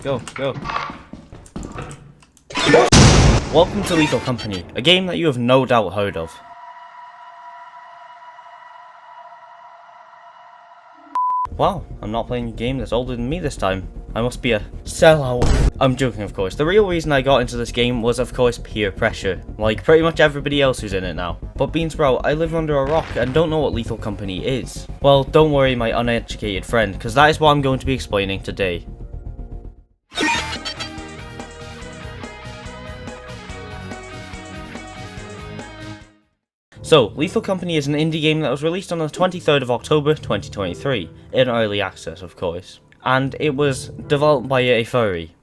Go, go. Welcome to Lethal Company, a game that you have no doubt heard of. Wow, I'm not playing a game that's older than me this time. I must be a sellout. I'm joking, of course. The real reason I got into this game was, of course, peer pressure, like pretty much everybody else who's in it now. But Beansprout, I live under a rock and don't know what Lethal Company is. Well, don't worry, my uneducated friend, because that is what I'm going to be explaining today. So, Lethal Company is an indie game that was released on the 23rd of October 2023, in early access of course, and it was developed by a furry.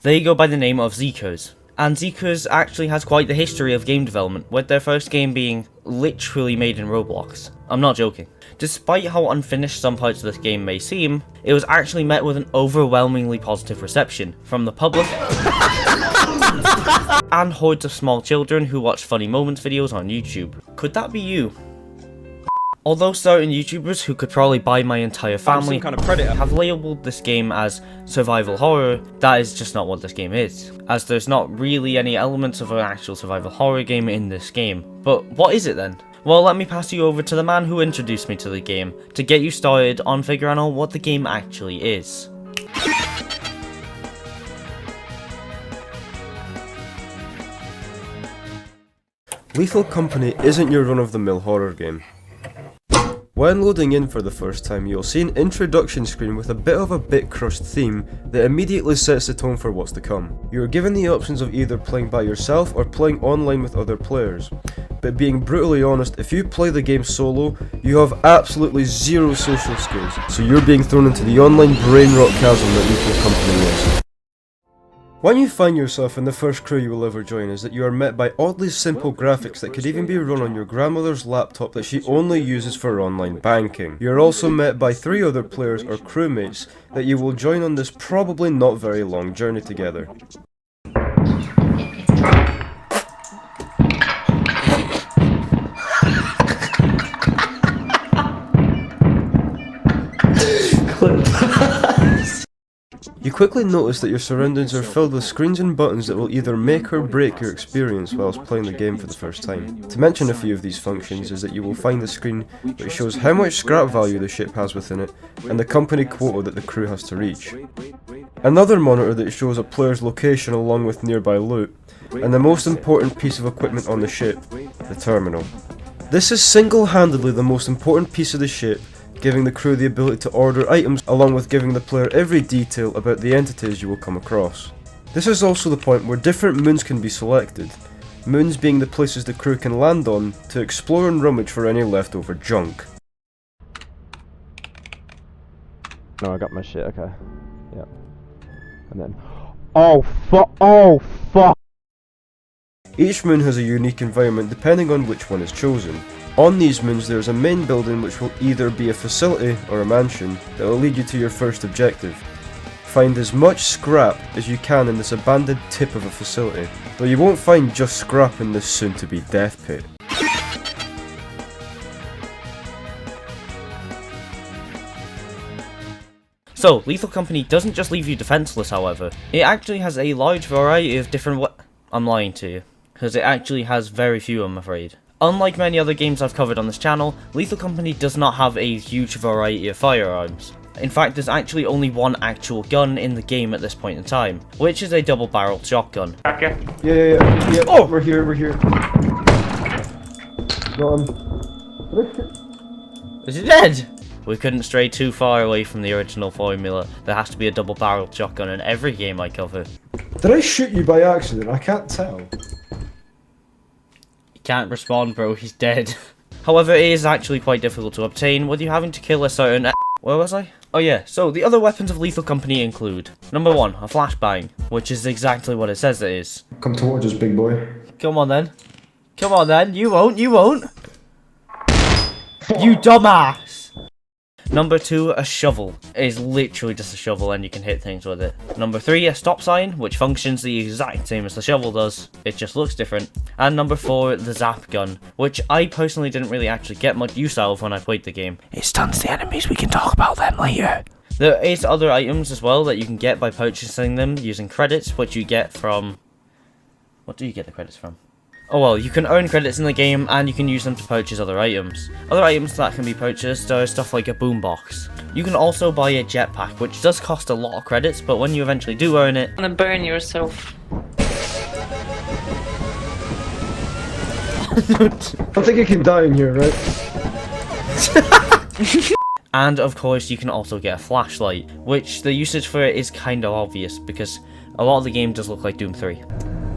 They go by the name of Zeekerss, and Zeekerss actually has quite the history of game development, with their first game being literally made in Roblox. I'm not joking. Despite how unfinished some parts of this game may seem, it was actually met with an overwhelmingly positive reception from the public and hordes of small children who watch funny moments videos on YouTube. Could that be you? Although certain YouTubers who could probably buy my entire family kind of predator have labelled this game as survival horror, that is just not what this game is, as there's not really any elements of an actual survival horror game in this game. But what is it then? Well, let me pass you over to the man who introduced me to the game, to get you started on figuring out what the game actually is. Lethal Company isn't your run-of-the-mill horror game. When loading in for the first time, you'll see an introduction screen with a bit of a bit-crushed theme that immediately sets the tone for what's to come. You are given the options of either playing by yourself or playing online with other players. But being brutally honest, if you play the game solo, you have absolutely zero social skills, so you're being thrown into the online brain rot chasm that Lethal Company is. When you find yourself in the first crew you will ever join is that you are met by oddly simple graphics that could even be run on your grandmother's laptop that she only uses for online banking. You are also met by 3 other players or crewmates that you will join on this probably not very long journey together. You quickly notice that your surroundings are filled with screens and buttons that will either make or break your experience whilst playing the game for the first time. To mention a few of these functions is that you will find the screen which shows how much scrap value the ship has within it and the company quota that the crew has to reach. Another monitor that shows a player's location along with nearby loot, and the most important piece of equipment on the ship, the terminal. This is single-handedly the most important piece of the ship, giving the crew the ability to order items along with giving the player every detail about the entities you will come across. This is also the point where different moons can be selected, moons being the places the crew can land on to explore and rummage for any leftover junk. No, I got my shit, okay. Yeah. And then... Oh fuck! Each moon has a unique environment depending on which one is chosen. On these moons there is a main building which will either be a facility or a mansion that will lead you to your first objective. Find as much scrap as you can in this abandoned tip of a facility, though you won't find just scrap in this soon-to-be death pit. So, Lethal Company doesn't just leave you defenseless, however. It actually has a large variety of different I'm lying to you, because it actually has very few, I'm afraid. Unlike many other games I've covered on this channel, Lethal Company does not have a huge variety of firearms. In fact, there's actually only one actual gun in the game at this point in time, which is a double-barreled shotgun. Yeah. Oh! We're here. Got him. Is he dead? We couldn't stray too far away from the original formula. There has to be a double-barreled shotgun in every game I cover. Did I shoot you by accident? I can't tell. Can't respond, bro, he's dead. However, it is actually quite difficult to obtain, with you having to kill a certain... Where was I? Oh yeah, so the other weapons of Lethal Company include: Number 1, a flashbang, which is exactly what it says it is. Come towards us, big boy. Come on then. You won't. You dumbass! Number 2, a shovel. It is literally just a shovel and you can hit things with it. Number 3, a stop sign, which functions the exact same as the shovel does. It just looks different. And number 4, the zap gun, which I personally didn't really actually get much use out of when I played the game. It stuns the enemies, we can talk about them later. There is other items as well that you can get by purchasing them using credits, which you get from... What do you get the credits from? Oh well, you can earn credits in the game and you can use them to purchase other items. Other items that can be purchased are stuff like a boombox. You can also buy a jetpack, which does cost a lot of credits, but when you eventually do earn it... You're gonna burn yourself. I think you can die in here, right? And of course you can also get a flashlight, which the usage for it is kind of obvious because a lot of the game does look like Doom 3.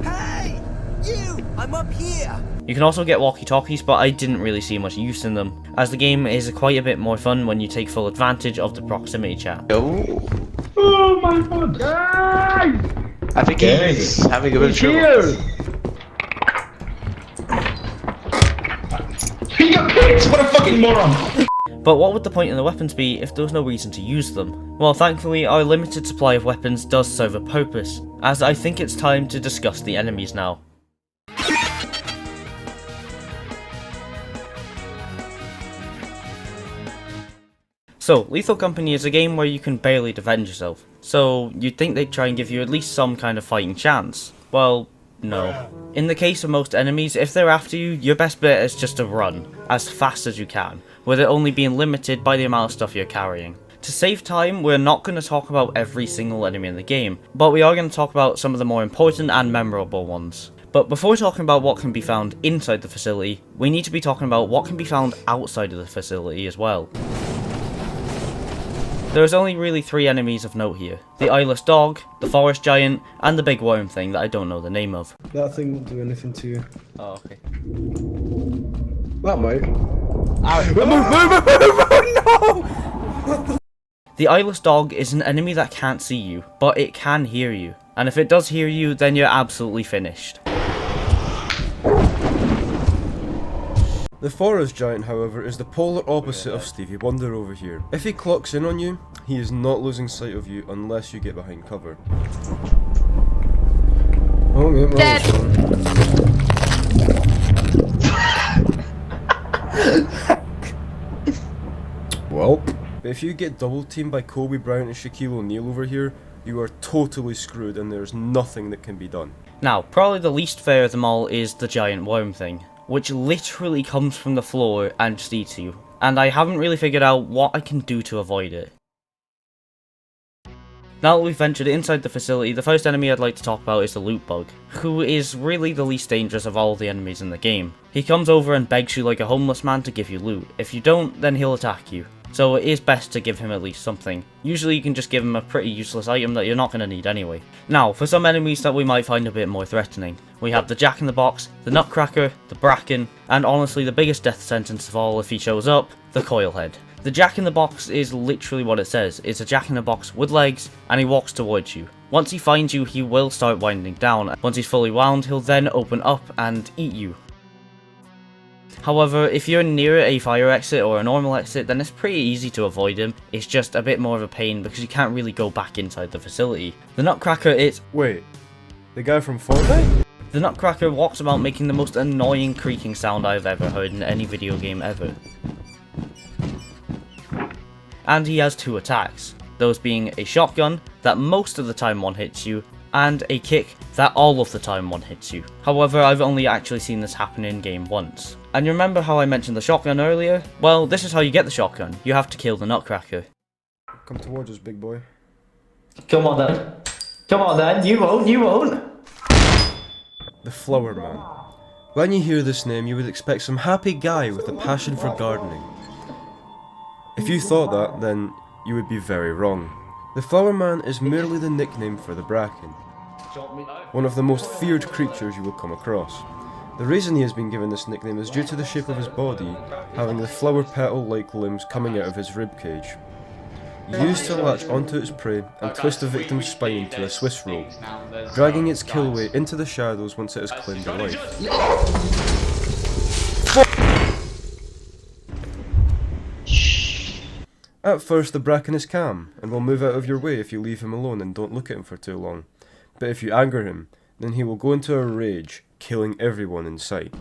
Hey! You! I'm up here! You can also get walkie-talkies, but I didn't really see much use in them, as the game is quite a bit more fun when you take full advantage of the proximity chat. Oh my god! Guys! I think he's having a bit of trouble. Here! He got picked! What a fucking moron! But what would the point in the weapons be if there was no reason to use them? Well, thankfully, our limited supply of weapons does serve a purpose, as I think it's time to discuss the enemies now. So, Lethal Company is a game where you can barely defend yourself, so you'd think they'd try and give you at least some kind of fighting chance. Well, no. In the case of most enemies, if they're after you, your best bet is just to run, as fast as you can, with it only being limited by the amount of stuff you're carrying. To save time, we're not going to talk about every single enemy in the game, but we are going to talk about some of the more important and memorable ones. But before talking about what can be found inside the facility, we need to be talking about what can be found outside of the facility as well. There's only really 3 enemies of note here. The eyeless dog, the forest giant, and the big worm thing that I don't know the name of. That thing won't do anything to you. Oh, okay. That might. No! The eyeless dog is an enemy that can't see you, but it can hear you. And if it does hear you, then you're absolutely finished. The forest giant, however, is the polar opposite of Stevie Wonder over here. If he clocks in on you, he is not losing sight of you unless you get behind cover. Oh, yeah, Dead. Well, but if you get double teamed by Kobe Bryant and Shaquille O'Neal over here, you are totally screwed and there's nothing that can be done. Now, probably the least fair of them all is the giant worm thing, which literally comes from the floor and just eats you. And I haven't really figured out what I can do to avoid it. Now that we've ventured inside the facility, the first enemy I'd like to talk about is the loot bug, who is really the least dangerous of all the enemies in the game. He comes over and begs you like a homeless man to give you loot. If you don't, then he'll attack you. So it is best to give him at least something. Usually you can just give him a pretty useless item that you're not going to need anyway. Now, for some enemies that we might find a bit more threatening, we have the Jack-in-the-Box, the Nutcracker, the Bracken, and honestly the biggest death sentence of all if he shows up, the Coilhead. The Jack-in-the-Box is literally what it says. It's a Jack-in-the-Box with legs, and he walks towards you. Once he finds you, he will start winding down. Once he's fully wound, he'll then open up and eat you. However, if you're near a fire exit or a normal exit, then it's pretty easy to avoid him. It's just a bit more of a pain because you can't really go back inside the facility. The Nutcracker is... Wait, the guy from Fortnite? The Nutcracker walks about making the most annoying creaking sound I've ever heard in any video game ever. And he has 2 attacks, those being a shotgun that most of the time one-hits you, and a kick that all of the time one-hits you. However, I've only actually seen this happen in game once. And you remember how I mentioned the shotgun earlier? Well, this is how you get the shotgun. You have to kill the Nutcracker. Come towards us, big boy. Come on then. Come on then, you won't. The Flower Man. When you hear this name, you would expect some happy guy with a passion for gardening. If you thought that, then you would be very wrong. The Flower Man is merely the nickname for the Bracken, one of the most feared creatures you will come across. The reason he has been given this nickname is due to the shape of his body, having the flower petal-like limbs coming out of his ribcage, used to latch onto its prey and twist the victim's spine into a Swiss roll, dragging its kill away into the shadows once it has claimed a life. At first, the Bracken is calm, and will move out of your way if you leave him alone and don't look at him for too long. But if you anger him, then he will go into a rage, killing everyone in sight.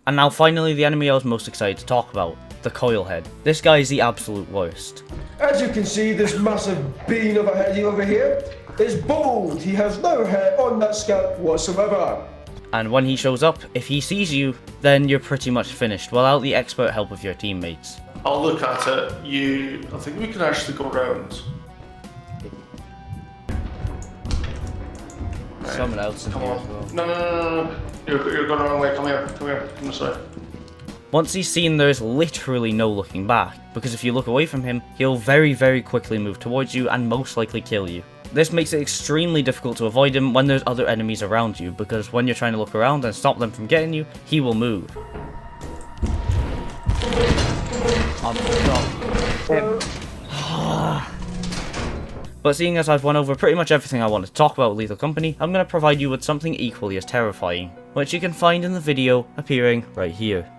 And now finally the enemy I was most excited to talk about, the Coilhead. This guy is the absolute worst. As you can see, this massive bean of a head over here is bald. He has no hair on that scalp whatsoever. And when he shows up, if he sees you, then you're pretty much finished without the expert help of your teammates. I'll look at it. I think we can actually go round. Someone else in Come here on. as well. No. You're going the wrong way. Come here. Come this way. Once he's seen, there's literally no looking back, because if you look away from him, he'll very, very quickly move towards you and most likely kill you. This makes it extremely difficult to avoid him when there's other enemies around you, because when you're trying to look around and stop them from getting you, he will move. But seeing as I've went over pretty much everything I wanted to talk about with Lethal Company, I'm going to provide you with something equally as terrifying, which you can find in the video appearing right here.